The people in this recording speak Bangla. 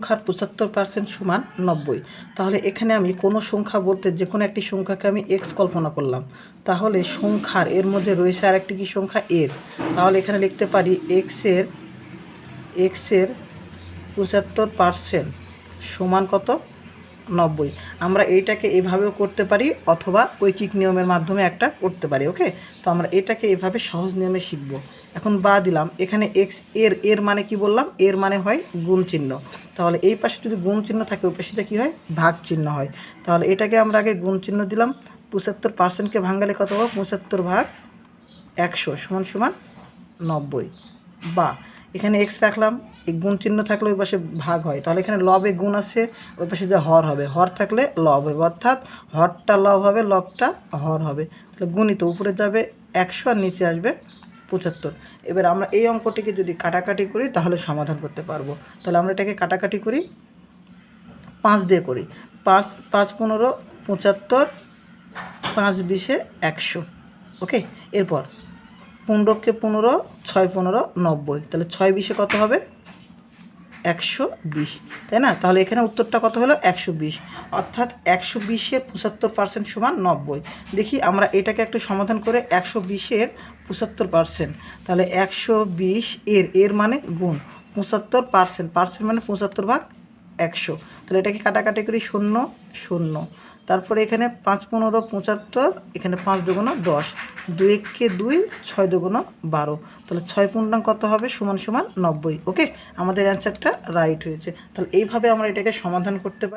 সংখ্যার 75% সমান 90। তাহলে এখানে আমি কোনো সংখ্যা বলতে যে কোনো একটি সংখ্যাকে আমি এক্স কল্পনা করলাম। তাহলে সংখ্যার এর মধ্যে রয়েছে আরেকটি কি সংখ্যা এর। তাহলে এখানে লিখতে পারি এক্সের 75% সমান কত? 90। আমরা এইটাকে এভাবেও করতে পারি অথবা ঐকিক নিয়মের মাধ্যমে একটা করতে পারি। ওকে, তো আমরা এটাকে এভাবে সহজ নিয়মে শিখব। এখন বা দিলাম এখানে এক্স এর মানে কি বললাম? এর মানে হয় গুণ চিহ্ন। তাহলে এই পাশে যদি গুণ চিহ্ন থাকে ওই পাশে কি হয়? ভাগ চিহ্ন হয়। তাহলে এটাকে আমরা আগে গুণ চিহ্ন দিলাম। 75%কে ভাঙালে কত হবে? 75 ভাগ 100 সমান সমান 90। বা এখানে এক্স রাখলাম, এই গুণ চিহ্ন থাকলে ওই পাশে ভাগ হয়। তাহলে এখানে লবে গুণ আছে, ওই পাশে যে হর হবে, হর থাকলে লব হবে, অর্থাৎ হরটা লব হবে, লবটা হর হবে। তাহলে গুণিত উপরে যাবে 100 আর নিচে আসবে 75। এবার আমরা এই অঙ্কটিকে যদি কাটাকাটি করি তাহলে সমাধান করতে পারবো। তাহলে আমরা এটাকে কাটাকাটি করি, 5 দিয়ে করি। 5 5 15 75, 5 20 100। ওকে, এরপর 15কে 15, 6 15 90। তাহলে 6 20 কত হবে? 120, তাই না? তাহলে এখানে উত্তরটা কত হলো? 120। অর্থাৎ 120-এর 75% সমান 90। দেখি আমরা এটাকে একটু সমাধান করে 120-এর 75%। তাহলে 120 এর মানে গুণ 75%, মানে 75 ভাগ 100। তাহলে এটাকে কাটাকাটি করি, 0 0। তারপরে এখানে 5 15 75, এখানে 5 দুগুণ 10, 2 1 2, 6 দুগুণ 12। তাহলে 6 পূর্ণাঙ্ক কত হবে? সমান সমান 90। ওকে, আমাদের অ্যান্সারটা রাইট হয়েছে। তাহলে এইভাবে আমরা এটাকে সমাধান করতে পারি।